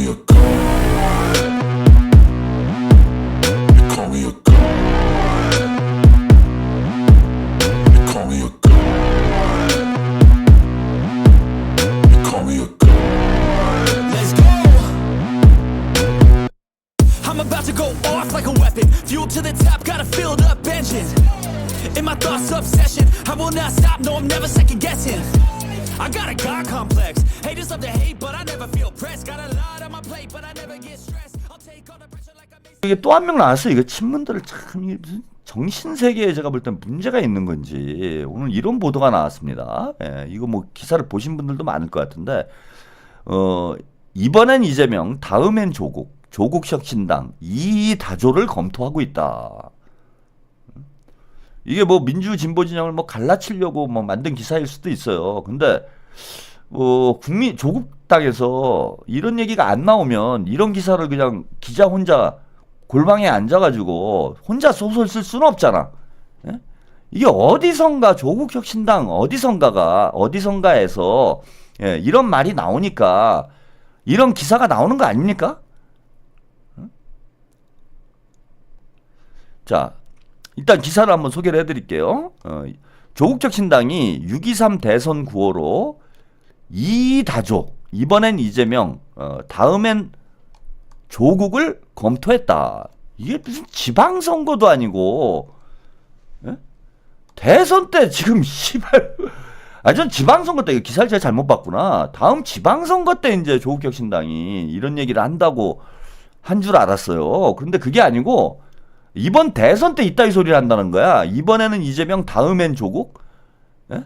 me a god. You call me a god. You call me a god. You call me a god. Let's go. I'm about to go off like a weapon. Fuel to the top, got a filled up engine. In my thoughts, obsession. I will not stop, no, I'm never second guessing. I got a God complex. Haters love to hate, but I never feel pressed. Got a lot on my plate, but I never get stressed. I'll take all the pressure like I make. 이게 또 한 명 나왔어요. 이거 친문들을 참 이게 무슨 정신 세계에 제가 볼 땐 문제가 있는 건지 오늘 이런 보도가 나왔습니다. 예, 이거 뭐 기사를 보신 분들도 많을 것 같은데 이번엔 이재명, 다음엔 조국 혁신당 이 다조를 검토하고 있다. 이게 뭐 민주 진보 진영을 뭐 갈라치려고 뭐 만든 기사일 수도 있어요. 근데 조국 당에서 이런 얘기가 안 나오면 이런 기사를 그냥 기자 혼자 골방에 앉아가지고 혼자 소설 쓸 수는 없잖아. 예? 이게 어디선가 조국 혁신당 어디선가에서 예, 이런 말이 나오니까 이런 기사가 나오는 거 아닙니까? 자, 일단 기사를 한번 소개를 해드릴게요. 조국 혁신당이 6.23 대선 구호로 이다조, 이번엔 이재명, 다음엔 조국을 검토했다. 이게 무슨 지방선거도 아니고, 예? 대선 때 지금 씨발, 전 지방선거 때 기사를 제가 잘못 봤구나. 다음 지방선거 때 이제 조국 혁신당이 이런 얘기를 한다고 한 줄 알았어요. 그런데 그게 아니고 이번 대선 때 이따위 소리를 한다는 거야. 이번에는 이재명, 다음엔 조국. 예?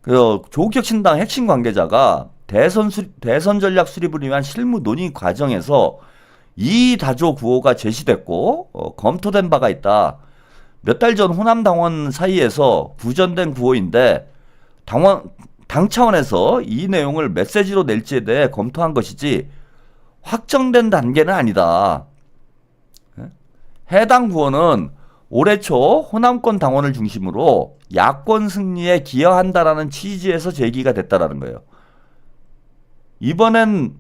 그 조국 혁신당 핵심 관계자가 대선 전략 수립을 위한 실무 논의 과정에서 이 다조 구호가 제시됐고 검토된 바가 있다. 몇 달 전 호남 당원 사이에서 구전된 구호인데 당 차원에서 이 내용을 메시지로 낼지에 대해 검토한 것이지 확정된 단계는 아니다. 해당 구호는 올해 초 호남권 당원을 중심으로 야권 승리에 기여한다라는 취지에서 제기가 됐다라는 거예요. 이번엔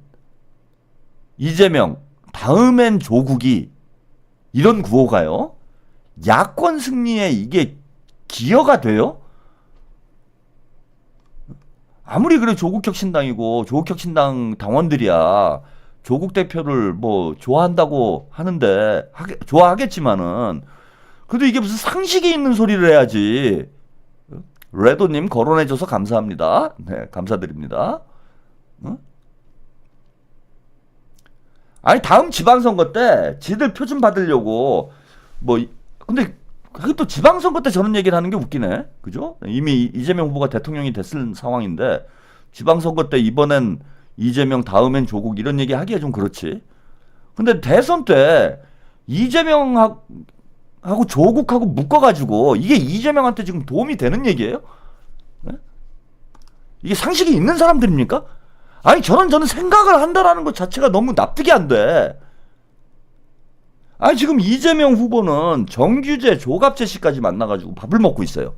이재명, 다음엔 조국이 이런 구호가요. 야권 승리에 이게 기여가 돼요? 아무리 그래 조국 혁신당이고 조국 혁신당 당원들이야. 조국 대표를 뭐 좋아한다고 하는데 좋아하겠지만은 그래도 이게 무슨 상식이 있는 소리를 해야지. 레도님 거론해줘서 감사합니다. 네, 감사드립니다. 응? 아니 다음 지방선거 때 지들 표 좀 받으려고 뭐 근데 그게 또 지방선거 때 저런 얘기를 하는 게 웃기네. 그죠? 이미 이재명 후보가 대통령이 됐을 상황인데 지방선거 때 이번엔 이재명 다음엔 조국 이런 얘기 하기가 좀 그렇지. 근데 대선 때 이재명하고 조국하고 묶어가지고 이게 이재명한테 지금 도움이 되는 얘기예요? 네? 이게 상식이 있는 사람들입니까? 아니 저는 생각을 한다라는 것 자체가 너무 납득이 안 돼. 아니 지금 이재명 후보는 정규재, 조갑재 씨까지 만나가지고 밥을 먹고 있어요.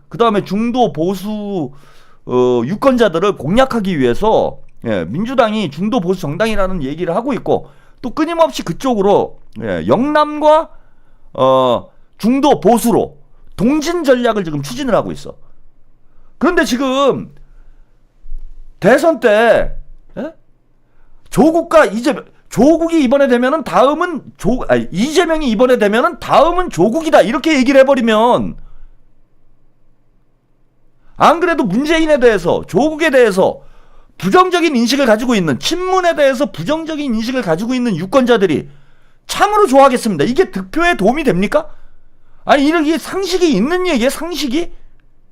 그 다음에 중도 보수 유권자들을 공략하기 위해서 민주당이 중도 보수 정당이라는 얘기를 하고 있고 또 끊임없이 그쪽으로 영남과 중도 보수로 동진 전략을 지금 추진을 하고 있어. 그런데 지금 대선 때 조국과 조국이 이번에 되면은 다음은 이재명이 이번에 되면은 다음은 조국이다 이렇게 얘기를 해버리면 안 그래도 문재인에 대해서 조국에 대해서 부정적인 인식을 가지고 있는 친문에 대해서 부정적인 인식을 가지고 있는 유권자들이 참으로 좋아하겠습니다. 이게 득표에 도움이 됩니까? 아니 이게 상식이 있는 얘기예요. 상식이?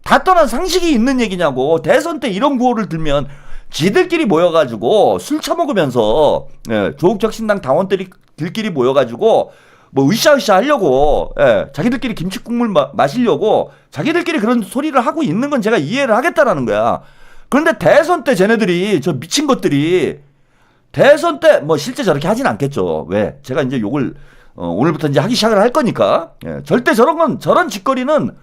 다 떠난 상식이 있는 얘기냐고. 대선 때 이런 구호를 들면 지들끼리 모여가지고 술 처먹으면서 조국 혁신당 당원들끼리 모여가지고 뭐 으쌰으쌰 하려고 자기들끼리 김치국물 마시려고 자기들끼리 그런 소리를 하고 있는 건 제가 이해를 하겠다라는 거야. 그런데 대선 때 쟤네들이 저 미친 것들이 대선 때 뭐 실제 저렇게 하진 않겠죠. 왜? 제가 이제 욕을 오늘부터 이제 하기 시작을 할 거니까 절대 저런 짓거리는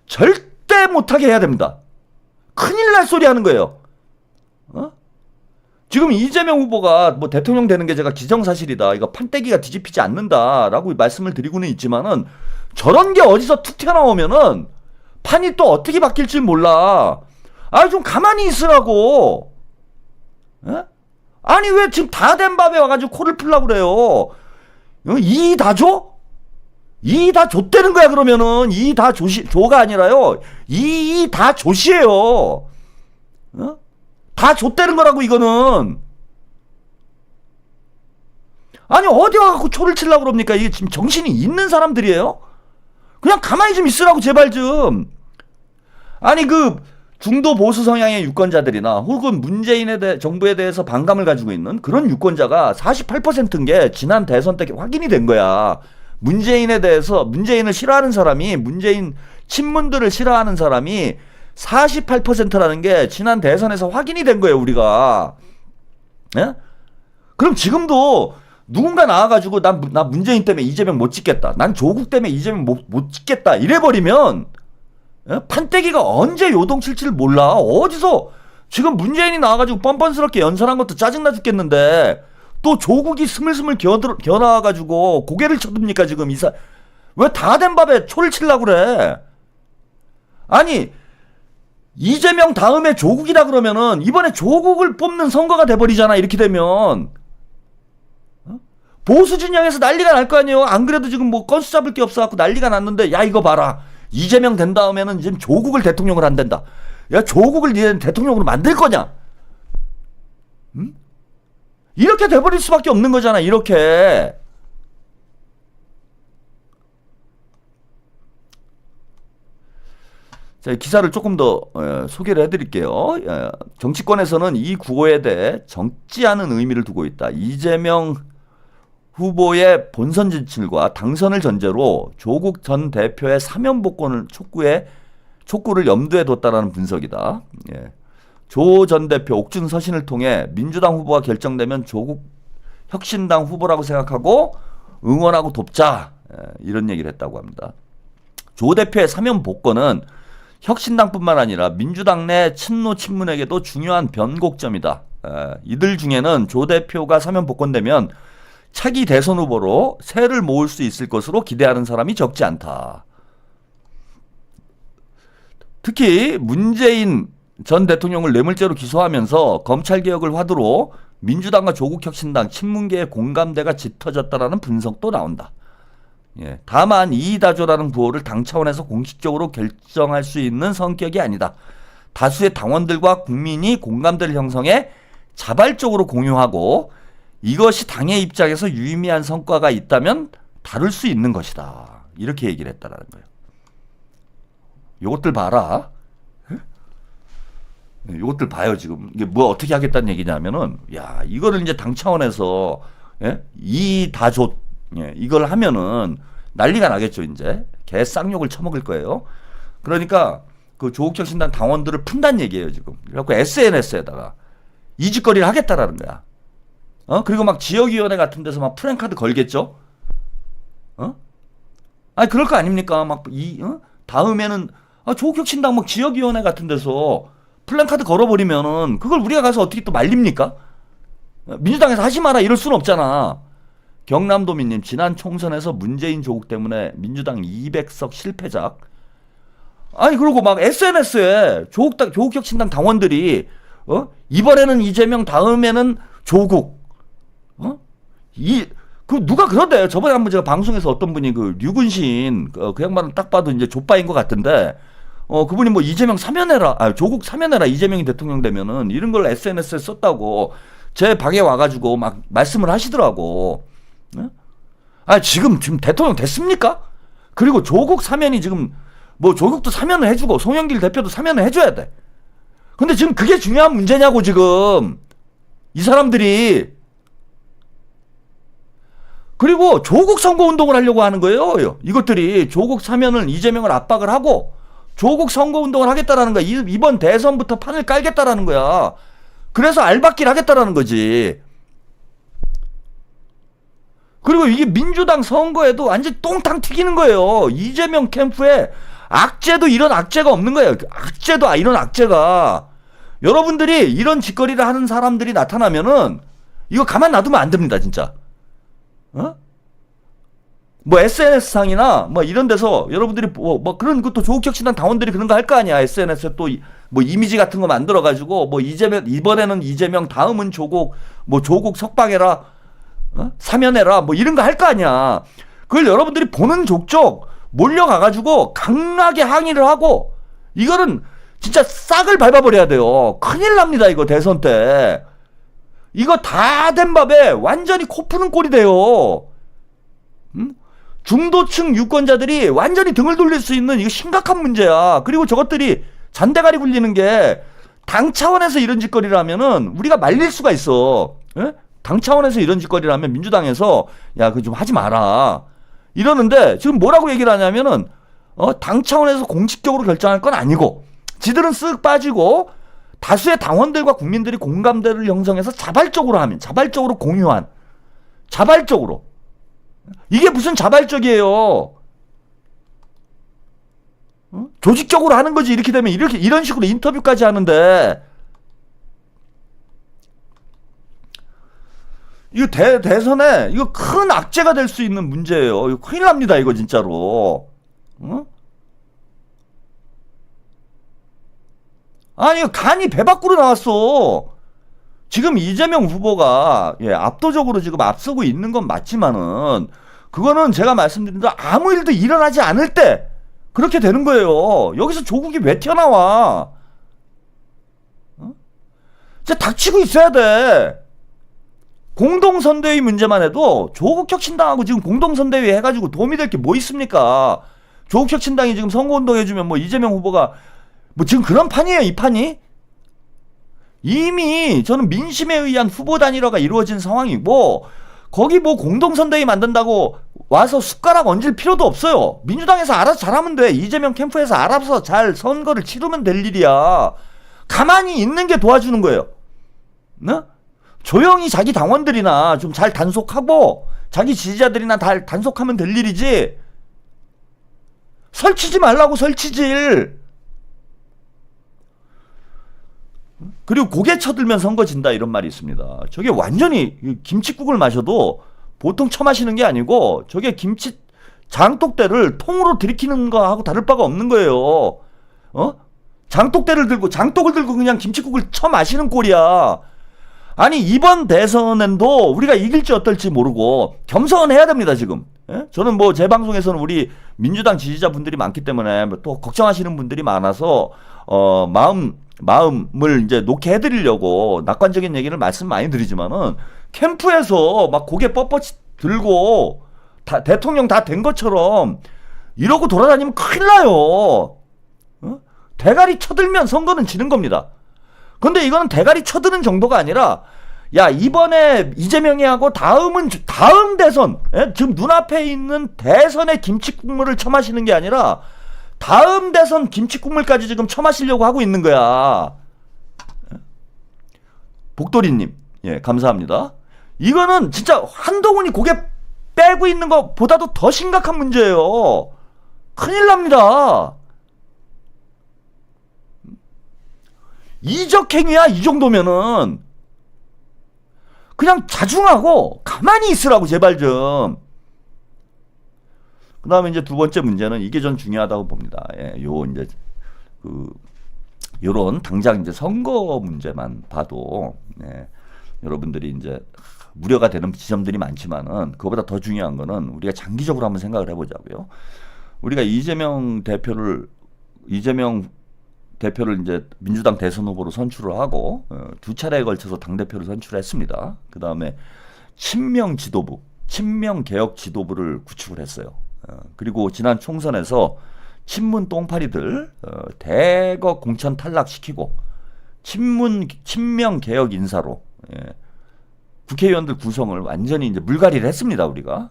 절대 못하게 해야 됩니다. 큰일 날 소리 하는 거예요. 지금 이재명 후보가 뭐 대통령 되는 게 제가 기정사실이다. 이거 판때기가 뒤집히지 않는다라고 말씀을 드리고는 있지만은 저런 게 어디서 툭 튀어나오면은 판이 또 어떻게 바뀔지 몰라. 아, 좀 가만히 있으라고. 에? 아니, 왜 지금 다 된 밥에 와가지고 코를 풀라고 그래요? 이 다 줘? 이 다 줬다는 거야, 그러면은. 이 다 조가 아니라요. 이 다 조시예요. 어? 다 줬다는 거라고, 이거는. 아니, 어디 와갖고 초를 치려고 그럽니까? 이게 지금 정신이 있는 사람들이에요? 그냥 가만히 좀 있으라고, 제발 좀. 아니, 그, 중도 보수 성향의 유권자들이나 혹은 정부에 대해서 반감을 가지고 있는 그런 유권자가 48%인 게 지난 대선 때 확인이 된 거야. 문재인을 싫어하는 사람이, 문재인 친문들을 싫어하는 사람이 48%라는 게 지난 대선에서 확인이 된 거예요, 우리가. 예? 그럼 지금도 누군가 나와가지고 나 문재인 때문에 이재명 못 찍겠다. 난 조국 때문에 이재명 못 찍겠다. 이래버리면 예? 판때기가 언제 요동칠지를 몰라. 어디서 지금 문재인이 나와가지고 뻔뻔스럽게 연설한 것도 짜증나 죽겠는데 또 조국이 스물스물 겨나와가지고 고개를 쳐듭니까 지금 왜 다 된 밥에 초를 치려고 그래. 아니 이재명 다음에 조국이다 그러면은 이번에 조국을 뽑는 선거가 돼버리잖아. 이렇게 되면 보수 진영에서 난리가 날 거 아니에요. 안 그래도 지금 뭐 건수 잡을 게 없어갖고 난리가 났는데 야 이거 봐라. 이재명 된 다음에는 지금 조국을 대통령으로 안 된다. 야 조국을 니네 대통령으로 만들 거냐? 응? 이렇게 돼버릴 수밖에 없는 거잖아. 이렇게. 자, 기사를 조금 더 소개를 해드릴게요. 정치권에서는 이 구호에 대해 적지 않은 의미를 두고 있다. 이재명 후보의 본선 진출과 당선을 전제로 조국 전 대표의 사면 복권을 촉구를 염두에 뒀다라는 분석이다. 예. 조 전 대표 옥중 서신을 통해 민주당 후보가 결정되면 조국 혁신당 후보라고 생각하고 응원하고 돕자. 이런 얘기를 했다고 합니다. 조 대표의 사면 복권은 혁신당뿐만 아니라 민주당 내 친노 친문에게도 중요한 변곡점이다. 이들 중에는 조 대표가 사면 복권되면 차기 대선 후보로 세를 모을 수 있을 것으로 기대하는 사람이 적지 않다. 특히 문재인 전 대통령을 뇌물죄로 기소하면서 검찰개혁을 화두로 민주당과 조국혁신당 친문계의 공감대가 짙어졌다라는 분석도 나온다. 예, 다만 이의다조라는 구호를 당 차원에서 공식적으로 결정할 수 있는 성격이 아니다. 다수의 당원들과 국민이 공감대를 형성해 자발적으로 공유하고 이것이 당의 입장에서 유의미한 성과가 있다면 다룰 수 있는 것이다. 이렇게 얘기를 했다라는 거예요. 요것들 봐라. 요것들 봐요. 지금 이게 뭐 어떻게 하겠다는 얘기냐면은 야 이거를 이제 당 차원에서 이 다조 이걸 하면은 난리가 나겠죠. 이제 개 쌍욕을 처먹을 거예요. 그러니까 그 조국혁신당 당원들을 푼다는 얘기예요. 지금 그래갖고 SNS에다가 이 짓거리를 하겠다라는 거야. 그리고 막 지역위원회 같은 데서 막 프랜카드 걸겠죠? 아니, 그럴 거 아닙니까? 다음에는, 조국혁신당 막 지역위원회 같은 데서 플랜카드 걸어버리면은, 그걸 우리가 가서 어떻게 또 말립니까? 민주당에서 하지 마라, 이럴 수는 없잖아. 경남도민님, 지난 총선에서 문재인 조국 때문에 민주당 200석 실패작. 아니, 그러고 막 SNS에 조국혁신당 당원들이, 이번에는 이재명, 다음에는 조국, 누가 그러대요. 저번에 한번 제가 방송에서 어떤 분이 류근신, 그 양반은 딱 봐도 이제 족바인 것 같은데, 그분이 뭐 이재명 사면해라, 조국 사면해라, 이재명이 대통령 되면은, 이런 걸 SNS에 썼다고, 제 방에 와가지고 막 말씀을 하시더라고. 지금 대통령 됐습니까? 그리고 조국 사면이 지금, 뭐 조국도 사면을 해주고, 송영길 대표도 사면을 해줘야 돼. 근데 지금 그게 중요한 문제냐고, 지금. 이 사람들이. 그리고 조국 선거운동을 하려고 하는 거예요. 이것들이 조국 사면을 이재명을 압박을 하고 조국 선거운동을 하겠다라는 거야. 이번 대선부터 판을 깔겠다라는 거야. 그래서 알박기를 하겠다라는 거지. 그리고 이게 민주당 선거에도 완전 똥탕 튀기는 거예요. 이재명 캠프에 악재도 이런 악재가 없는 거예요. 악재도 이런 악재가. 여러분들이 이런 짓거리를 하는 사람들이 나타나면은 이거 가만 놔두면 안 됩니다, 진짜. 어? 뭐 SNS상이나 뭐 이런 데서 여러분들이 뭐 그런 것도 조국혁신당 당원들이 그런 거 할 거 아니야. SNS에 또 뭐 이미지 같은 거 만들어 가지고 뭐 이번에는 이재명, 다음은 조국, 뭐 조국 석방해라, 사면해라, 뭐 이런 거 할 거 아니야. 그걸 여러분들이 보는 족족 몰려가 가지고 강하게 항의를 하고, 이거는 진짜 싹을 밟아버려야 돼요. 큰일 납니다, 이거 대선 때. 이거 다 된 밥에 완전히 코 푸는 꼴이 돼요. 중도층 유권자들이 완전히 등을 돌릴 수 있는 이거 심각한 문제야. 그리고 저것들이 잔대가리 굴리는 게 당 차원에서 이런 짓거리를 하면은 우리가 말릴 수가 있어. 예? 당 차원에서 이런 짓거리를 하면 민주당에서 야, 그거 좀 하지 마라 이러는데, 지금 뭐라고 얘기를 하냐면은 당 차원에서 공식적으로 결정할 건 아니고 지들은 쓱 빠지고 다수의 당원들과 국민들이 공감대를 형성해서 자발적으로 공유한, 자발적으로. 이게 무슨 자발적이에요? 조직적으로 하는 거지. 이렇게 되면 이런 식으로 인터뷰까지 하는데, 이거 대선에 이거 큰 악재가 될 수 있는 문제예요. 이거 큰일 납니다, 이거 진짜로. 아니, 간이 배 밖으로 나왔어. 지금 이재명 후보가 압도적으로 지금 앞서고 있는 건 맞지만은, 그거는 제가 말씀드린 대로 아무 일도 일어나지 않을 때 그렇게 되는 거예요. 여기서 조국이 왜 튀어나와? 진짜 닥치고 있어야 돼. 공동선대위 문제만 해도 조국혁신당하고 지금 공동선대위 해가지고 도움이 될 게 뭐 있습니까? 조국혁신당이 지금 선거운동 해주면 뭐 이재명 후보가 뭐 지금 그런 판이에요, 이 판이? 이미 저는 민심에 의한 후보 단일화가 이루어진 상황이고, 거기 뭐 공동선대위 만든다고 와서 숟가락 얹을 필요도 없어요. 민주당에서 알아서 잘하면 돼. 이재명 캠프에서 알아서 잘 선거를 치르면 될 일이야. 가만히 있는 게 도와주는 거예요. 네? 조용히 자기 당원들이나 좀 잘 단속하고 자기 지지자들이나 다 단속하면 될 일이지, 설치지 말라고 설치질. 그리고 고개 쳐들면 선거 진다 이런 말이 있습니다. 저게 완전히 김칫국을 마셔도 보통 처마시는 게 아니고, 저게 김치 장독대를 통으로 들이키는 거하고 다를 바가 없는 거예요. 장독을 들고 그냥 김칫국을 처마시는 꼴이야. 아니, 이번 대선에도 우리가 이길지 어떨지 모르고 겸손해야 됩니다, 지금. 예? 저는 뭐 제 방송에서는 우리 민주당 지지자분들이 많기 때문에 또 걱정하시는 분들이 많아서 마음을 이제 놓게 해드리려고 낙관적인 얘기를 말씀 많이 드리지만은, 캠프에서 막 고개 뻣뻣이 들고 대통령 다 된 것처럼 이러고 돌아다니면 큰일 나요. 대가리 쳐들면 선거는 지는 겁니다. 근데 이거는 대가리 쳐드는 정도가 아니라, 야, 이번에 이재명이 하고 다음 대선, 지금 눈앞에 있는 대선의 김치국물을 처마시는 게 아니라 다음 대선 김치국물까지 지금 처마시려고 하고 있는 거야. 복돌이님, 감사합니다. 이거는 진짜 한동훈이 고개 빼고 있는 것보다도 더 심각한 문제예요. 큰일 납니다. 이적행위야, 이 정도면은. 그냥 자중하고 가만히 있으라고, 제발 좀. 그 다음에 이제 두 번째 문제는 이게 전 중요하다고 봅니다. 요런 당장 이제 선거 문제만 봐도, 여러분들이 이제 우려가 되는 지점들이 많지만은, 그거보다 더 중요한 거는 우리가 장기적으로 한번 생각을 해보자고요. 우리가 이재명 대표를 이제 민주당 대선 후보로 선출을 하고, 두 차례에 걸쳐서 당대표를 선출했습니다. 그 다음에 친명 개혁 지도부를 구축을 했어요. 그리고 지난 총선에서 친문 똥파리들 대거 공천 탈락시키고, 친명 개혁 인사로 국회의원들 구성을 완전히 이제 물갈이를 했습니다, 우리가.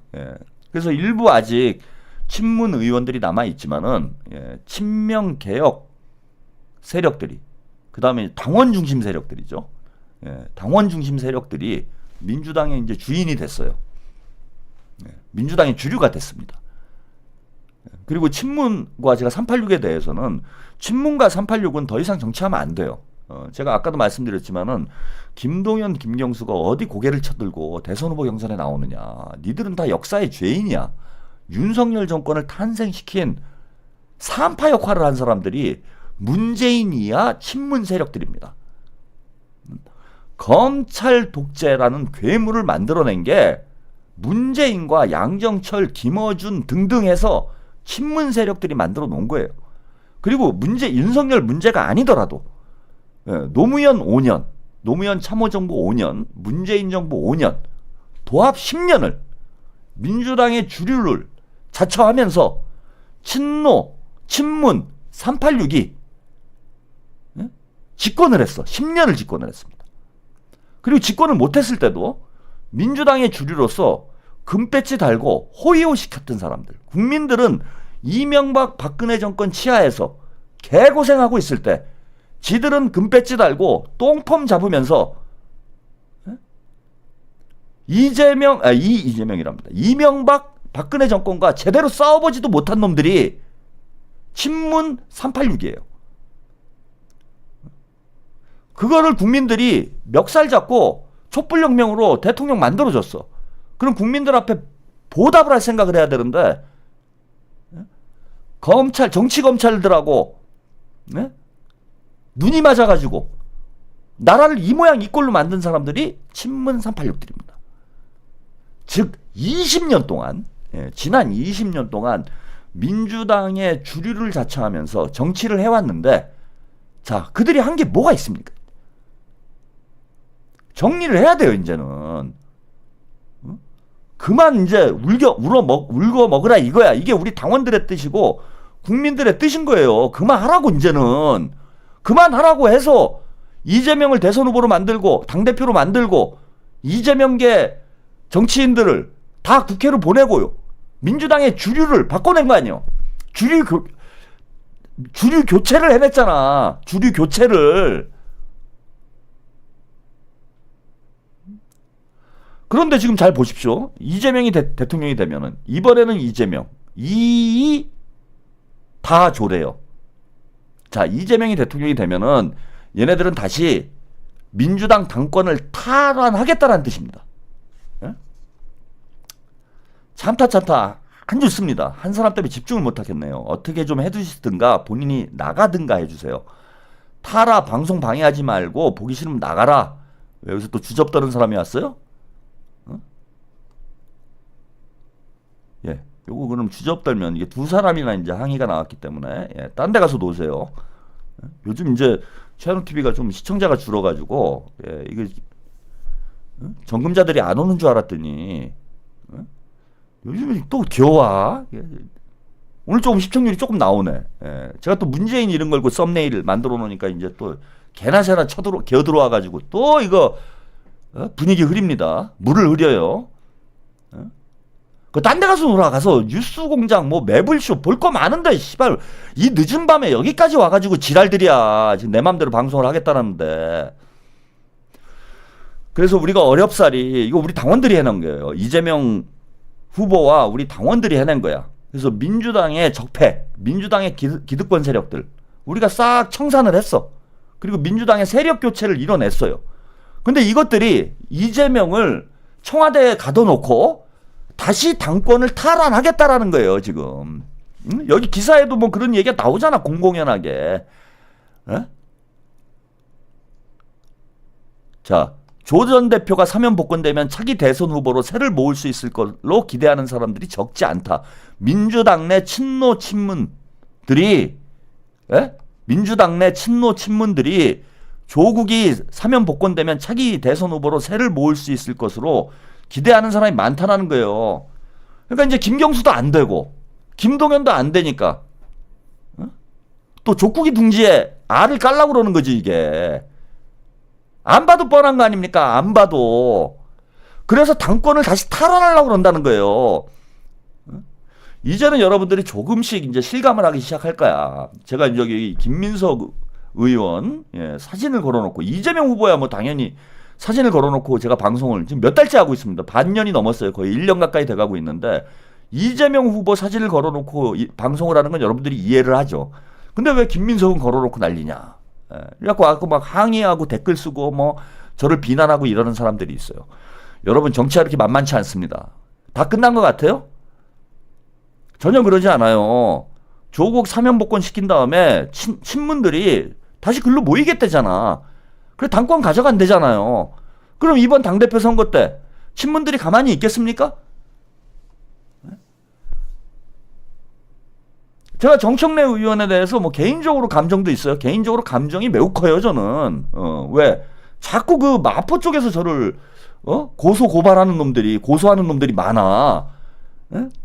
그래서 일부 아직 친문 의원들이 남아 있지만은, 친명 개혁 세력들이, 그 다음에 당원 중심 세력들이죠. 당원 중심 세력들이 민주당의 이제 주인이 됐어요. 민주당의 주류가 됐습니다. 그리고 친문과 제가 386에 대해서는, 친문과 386은 더 이상 정치하면 안 돼요. 제가 아까도 말씀드렸지만은 김동연, 김경수가 어디 고개를 쳐들고 대선 후보 경선에 나오느냐. 니들은 다 역사의 죄인이야. 윤석열 정권을 탄생시킨 산파 역할을 한 사람들이 문재인이야 친문 세력들입니다. 검찰 독재라는 괴물을 만들어낸 게 문재인과 양정철, 김어준 등등 해서 친문 세력들이 만들어 놓은 거예요. 그리고 윤석열 문제가 아니더라도 노무현 5년, 노무현 참모정부 5년, 문재인 정부 5년, 도합 10년을 민주당의 주류를 자처하면서 친노, 친문, 386이 집권을 했어. 10년을 집권을 했습니다. 그리고 집권을 못했을 때도 민주당의 주류로서 금배지 달고 호의호식했던 사람들. 국민들은 이명박 박근혜 정권 치하에서 개고생하고 있을 때 지들은 금배지 달고 똥폼 잡으면서 이재명이랍니다. 이명박 박근혜 정권과 제대로 싸워보지도 못한 놈들이 친문 386이에요. 그거를 국민들이 멱살 잡고 촛불혁명으로 대통령 만들어줬어. 그럼 국민들 앞에 보답을 할 생각을 해야 되는데 검찰, 정치검찰들하고 눈이 맞아가지고 나라를 이 모양 이 꼴로 만든 사람들이 친문 386들입니다. 즉 20년 동안 지난 20년 동안 민주당의 주류를 자처하면서 정치를 해왔는데 자 그들이 한 게 뭐가 있습니까? 정리를 해야 돼요. 이제는 그만 이제 울고 먹으라 이거야. 이게 우리 당원들의 뜻이고 국민들의 뜻인 거예요. 그만하라고. 이제는 그만하라고 해서 이재명을 대선 후보로 만들고 당대표로 만들고 이재명계 정치인들을 다 국회로 보내고요. 민주당의 주류를 바꿔낸 거 아니에요. 주류 교체를 해냈잖아. 주류 교체를. 그런데 지금 잘 보십시오. 이재명이 대통령이 되면은 이번에는 이재명 이 다 조래요. 자 이재명이 대통령이 되면은 얘네들은 다시 민주당 당권을 탈환하겠다라는 뜻입니다. 예? 참다 안 좋습니다. 한 사람 때문에 집중을 못 하겠네요. 어떻게 좀 해주시든가 본인이 나가든가 해주세요. 타라 방송 방해하지 말고 보기 싫으면 나가라. 여기서 또 주접 떠는 사람이 왔어요? 예, 요거 그럼 주접 떨면 이게 두 사람이나 이제 항의가 나왔기 때문에 딴 데 가서 놓으세요. 요즘 이제 최현우 TV가 좀 시청자가 줄어가지고 이게 정금자들이 안 오는 줄 알았더니 요즘에 또 겨와. 오늘 조금 시청률이 조금 나오네. 제가 또 문재인 이름 걸고 썸네일 만들어 놓으니까 이제 또 개나 새나 기어들어와가지고 또 이거 분위기 흐립니다. 물을 흐려요. 그 딴 데 가서 놀아가서 뉴스공장 뭐 매블쇼 볼 거 많은데 씨발 이 늦은 밤에 여기까지 와가지고 지랄들이야. 지금 내 맘대로 방송을 하겠다는데. 그래서 우리가 어렵사리 이거 우리 당원들이 해낸 거예요. 이재명 후보와 우리 당원들이 해낸 거야. 그래서 민주당의 적폐, 민주당의 기득권 세력들 우리가 싹 청산을 했어. 그리고 민주당의 세력 교체를 이뤄냈어요. 근데 이것들이 이재명을 청와대에 가둬놓고 다시 당권을 탈환하겠다라는 거예요, 지금. 여기 기사에도 뭐 그런 얘기가 나오잖아, 공공연하게. 에? 자, 조 전 대표가 사면 복권되면 차기 대선 후보로 새를 모을 수 있을 걸로 기대하는 사람들이 적지 않다. 민주당 내 친노 친문들이, 민주당 내 친노 친문들이 조국이 사면 복권되면 차기 대선 후보로 새를 모을 수 있을 것으로 기대하는 사람이 많다는 거예요. 그러니까 이제 김경수도 안 되고 김동연도 안 되니까 또 족국이 둥지에 알을 깔라고 그러는 거지 이게. 안 봐도 뻔한 거 아닙니까? 안 봐도. 그래서 당권을 다시 탈환하려고 그런다는 거예요. 이제는 여러분들이 조금씩 이제 실감을 하기 시작할 거야. 제가 이제 여기 김민석 의원 사진을 걸어놓고 이재명 후보야 뭐 당연히 사진을 걸어놓고 제가 방송을 지금 몇 달째 하고 있습니다. 반년이 넘었어요. 거의 1년 가까이 돼가고 있는데 이재명 후보 사진을 걸어놓고 방송을 하는 건 여러분들이 이해를 하죠. 근데 왜 김민석은 걸어놓고 난리냐? 그래갖고 와서 막 항의하고 댓글 쓰고 뭐 저를 비난하고 이러는 사람들이 있어요. 여러분 정치가 이렇게 만만치 않습니다. 다 끝난 것 같아요? 전혀 그러지 않아요. 조국 사면복권 시킨 다음에 친문들이 다시 글로 모이겠대잖아. 그래 당권 가져간대잖아요. 그럼 이번 당대표 선거 때 친문들이 가만히 있겠습니까? 제가 정청래 의원에 대해서 뭐 개인적으로 감정도 있어요. 개인적으로 감정이 매우 커요, 저는. 왜? 자꾸 그 마포 쪽에서 저를 고소 고발하는 놈들이, 고소하는 놈들이 많아.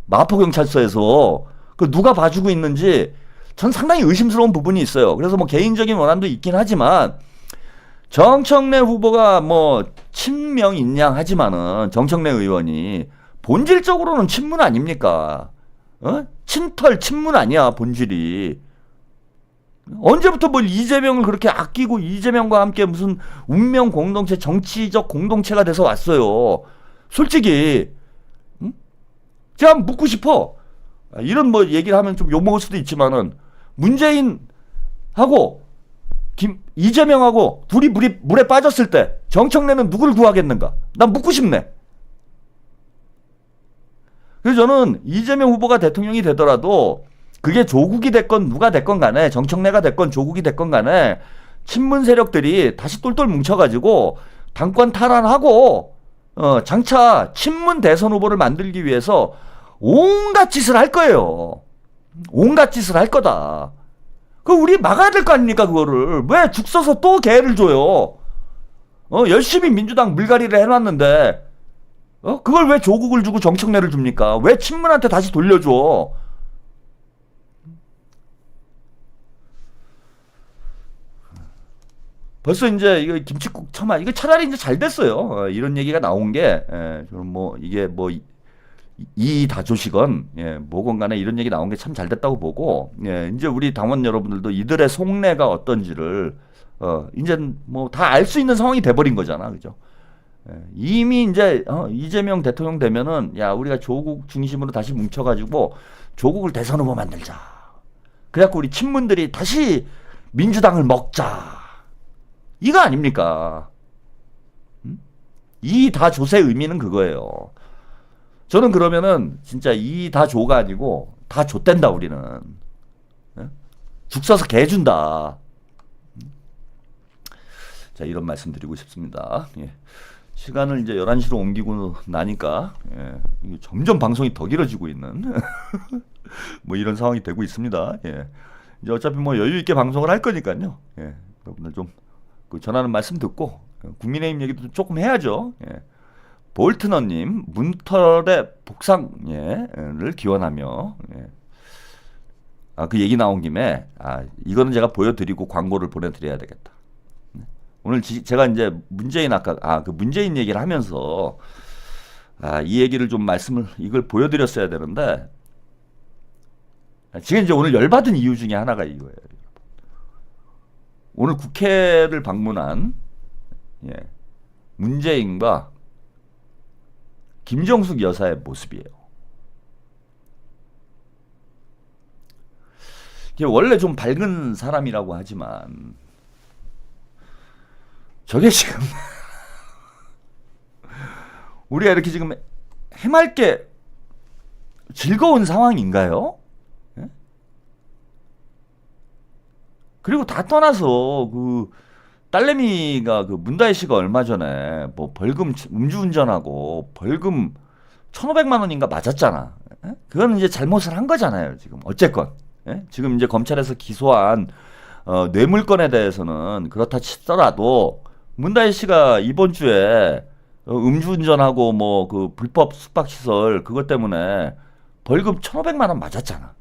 마포 경찰서에서 그 누가 봐주고 있는지 전 상당히 의심스러운 부분이 있어요. 그래서 뭐 개인적인 원한도 있긴 하지만 정청래 후보가 뭐 친명 인양하지만은 정청래 의원이 본질적으로는 친문 아닙니까? 친털 친문 아니야 본질이. 언제부터 뭘 이재명을 그렇게 아끼고 이재명과 함께 무슨 운명 공동체 정치적 공동체가 돼서 왔어요. 솔직히 제가 묻고 싶어. 이런 뭐 얘기를 하면 좀 욕먹을 수도 있지만은 문재인하고 이재명하고 둘이 물에 빠졌을 때 정청래는 누구를 구하겠는가? 난 묻고 싶네. 그래서 저는 이재명 후보가 대통령이 되더라도 그게 조국이 됐건 누가 됐건 간에 정청래가 됐건 조국이 됐건 간에 친문 세력들이 다시 똘똘 뭉쳐가지고 당권 탈환하고 장차 친문 대선 후보를 만들기 위해서 온갖 짓을 할 거예요. 온갖 짓을 할 거다. 그 우리 막아야 될 거 아닙니까 그거를. 왜 죽 써서 또 개를 줘요. 열심히 민주당 물갈이를 해놨는데 그걸 왜 조국을 주고 정청래를 줍니까? 왜 친문한테 다시 돌려줘? 벌써 이제 이거 김칫국 처마 이거 차라리 이제 잘 됐어요. 이런 얘기가 나온 게 뭐 이게 뭐 이 다조식은 뭐건 간에 이런 얘기 나온 게 참 잘 됐다고 보고 이제 우리 당원 여러분들도 이들의 속내가 어떤지를 이제 뭐 다 알 수 있는 상황이 돼버린 거잖아, 그죠? 이미 이제 이재명 대통령 되면은 야 우리가 조국 중심으로 다시 뭉쳐가지고 조국을 대선 후보 만들자. 그래갖고 우리 친문들이 다시 민주당을 먹자. 이거 아닙니까? 이 다조의 의미는 그거예요. 저는 그러면은 진짜 이 다조가 아니고 다 좆된다 우리는. 죽 써서 개 준다. 자 이런 말씀 드리고 싶습니다. 시간을 이제 11시로 옮기고 나니까 점점 방송이 더 길어지고 있는 뭐 이런 상황이 되고 있습니다. 이제 어차피 뭐 여유 있게 방송을 할 거니까요. 여러분들 좀 그 전하는 말씀 듣고 국민의힘 얘기도 조금 해야죠. 볼트너님 문털의 복상을 기원하며 그 얘기 나온 김에 이거는 제가 보여드리고 광고를 보내드려야 되겠다. 오늘 제가 이제 문재인 그 문재인 얘기를 하면서 이 얘기를 좀 이걸 보여드렸어야 되는데 지금 이제 오늘 열받은 이유 중에 하나가 이거예요. 오늘 국회를 방문한 문재인과 김정숙 여사의 모습이에요. 원래 좀 밝은 사람이라고 하지만 저게 지금 우리가 이렇게 지금 해맑게 즐거운 상황인가요? 그리고 다 떠나서 그 딸내미가 그 문다혜 씨가 얼마 전에 뭐 벌금 음주운전하고 벌금 1,500만 원인가 맞았잖아. 그건 이제 잘못을 한 거잖아요. 지금 어쨌건 지금 이제 검찰에서 기소한 뇌물건에 대해서는 그렇다 치더라도 문다혜 씨가 이번 주에 음주운전하고 뭐 그 불법 숙박시설 그것 때문에 벌금 1,500만 원 맞았잖아.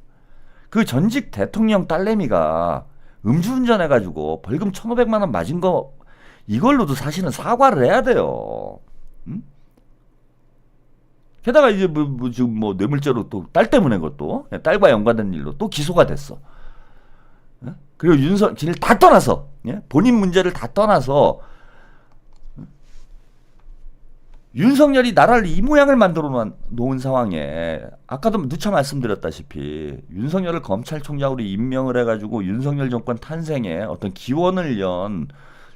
그 전직 대통령 딸내미가 음주운전 해가지고 벌금 1,500만 원 맞은 거 이걸로도 사실은 사과를 해야 돼요. 게다가 이제 지금 뭐 뇌물죄로 또 딸 때문에 그것도 딸과 연관된 일로 또 기소가 됐어. 그리고 윤석열 다 떠나서 본인 문제를 다 떠나서 윤석열이 나라를 이 모양을 만들어 놓은 상황에 아까도 누차 말씀드렸다시피 윤석열을 검찰총장으로 임명을 해가지고 윤석열 정권 탄생에 어떤 기원을 연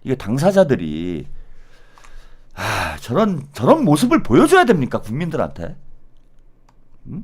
이게 당사자들이 저런 모습을 보여줘야 됩니까 국민들한테? 응?